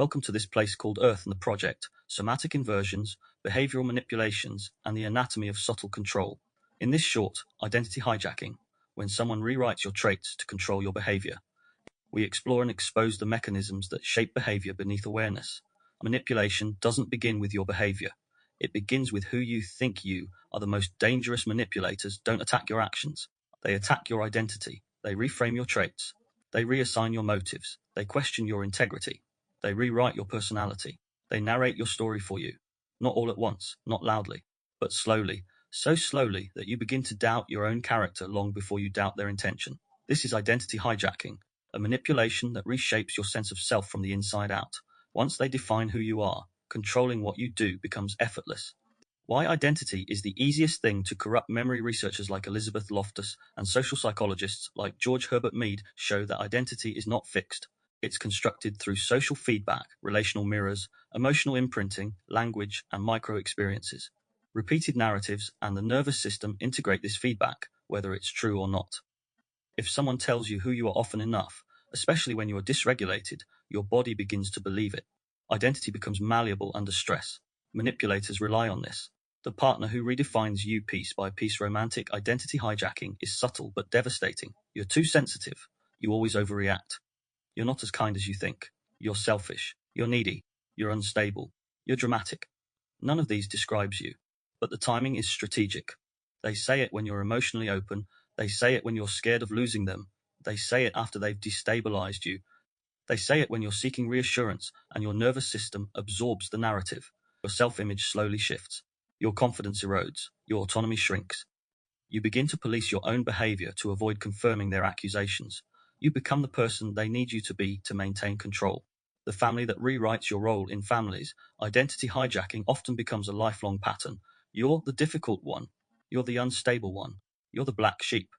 Welcome to this place called Earth and the project, Somatic Inversions, Behavioral Manipulations, and the Anatomy of Subtle Control. In this short, Identity Hijacking, when someone rewrites your traits to control your behavior, we explore and expose the mechanisms that shape behavior beneath awareness. Manipulation doesn't begin with your behavior. It begins with who you think you are. The most dangerous manipulators don't attack your actions. They attack your identity. They reframe your traits. They reassign your motives. They question your integrity. They rewrite your personality. They narrate your story for you. Not all at once, not loudly, but slowly, so slowly that you begin to doubt your own character long before you doubt their intention. This is identity hijacking, a manipulation that reshapes your sense of self from the inside out. Once they define who you are, controlling what you do becomes effortless. Why identity is the easiest thing to corrupt. Memory researchers like Elizabeth Loftus and social psychologists like George Herbert Mead show that identity is not fixed. It's constructed through social feedback, relational mirrors, emotional imprinting, language, and micro-experiences. Repeated narratives and the nervous system integrate this feedback, whether it's true or not. If someone tells you who you are often enough, especially when you are dysregulated, your body begins to believe it. Identity becomes malleable under stress. Manipulators rely on this. The partner who redefines you piece by piece. Romantic identity hijacking is subtle but devastating. You're too sensitive. You always overreact. You're not as kind as you think. You're selfish. You're needy. You're unstable. You're dramatic. None of these describes you, but the timing is strategic. They say it when you're emotionally open. They say it when you're scared of losing them. They say it after they've destabilized you. They say it when you're seeking reassurance and your nervous system absorbs the narrative. Your self-image slowly shifts. Your confidence erodes. Your autonomy shrinks. You begin to police your own behavior to avoid confirming their accusations. You become the person they need you to be to maintain control. The family that rewrites your role. In families, identity hijacking often becomes a lifelong pattern. You're the difficult one. You're the unstable one. You're the black sheep.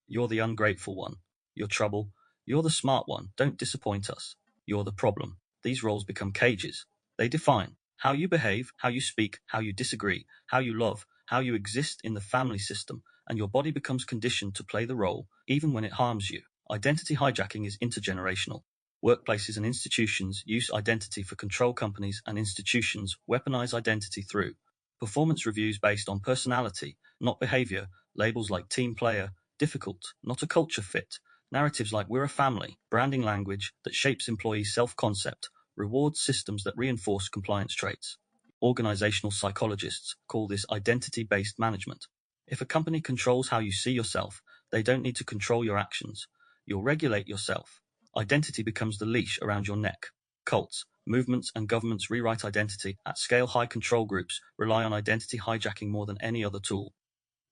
You're the ungrateful one. You're trouble. You're the smart one. Don't disappoint us. You're the problem. These roles become cages. They define how you behave, how you speak, how you disagree, how you love, how you exist in the family system, and your body becomes conditioned to play the role, even when it harms you. Identity hijacking is intergenerational. Workplaces and institutions use identity for control. Companies and institutions weaponize identity through performance reviews based on personality, not behavior, labels like team player, difficult, not a culture fit, narratives like we're a family, branding language that shapes employee self-concept, reward systems that reinforce compliance traits. Organisational psychologists call this identity-based management. If a company controls how you see yourself, they don't need to control your actions. You'll regulate yourself. Identity becomes the leash around your neck. Cults, movements, and governments rewrite identity at scale. High control groups rely on identity hijacking more than any other tool.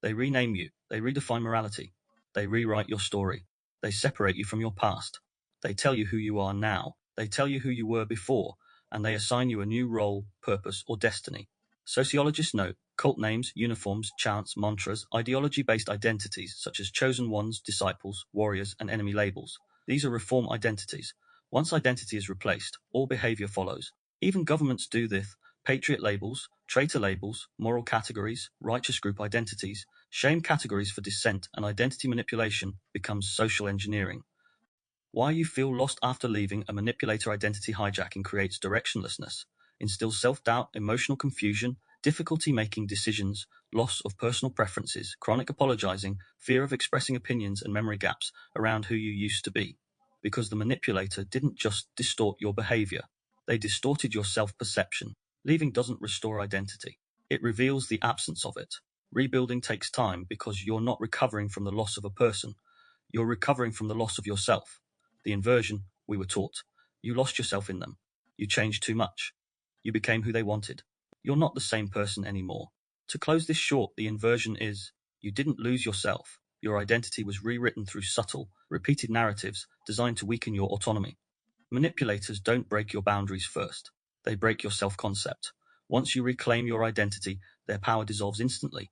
They rename you. They redefine morality. They rewrite your story. They separate you from your past. They tell you who you are now. They tell you who you were before, and they assign you a new role, purpose, or destiny. Sociologists note cult names, uniforms, chants, mantras, ideology-based identities such as chosen ones, disciples, warriors, and enemy labels. These are reform identities. Once identity is replaced, all behavior follows. Even governments do this. Patriot labels, traitor labels, moral categories, righteous group identities, shame categories for dissent, and identity manipulation becomes social engineering. Why you feel lost after leaving a manipulator. Identity hijacking creates directionlessness, instills self-doubt, emotional confusion, difficulty making decisions, loss of personal preferences, chronic apologizing, fear of expressing opinions, and memory gaps around who you used to be. Because the manipulator didn't just distort your behavior, they distorted your self-perception. Leaving doesn't restore identity. It reveals the absence of it. Rebuilding takes time because you're not recovering from the loss of a person. You're recovering from the loss of yourself. The inversion, we were taught. You lost yourself in them. You changed too much. You became who they wanted. You're not the same person anymore. To close this short, the inversion is, you didn't lose yourself. Your identity was rewritten through subtle, repeated narratives designed to weaken your autonomy. Manipulators don't break your boundaries first. They break your self-concept. Once you reclaim your identity, their power dissolves instantly.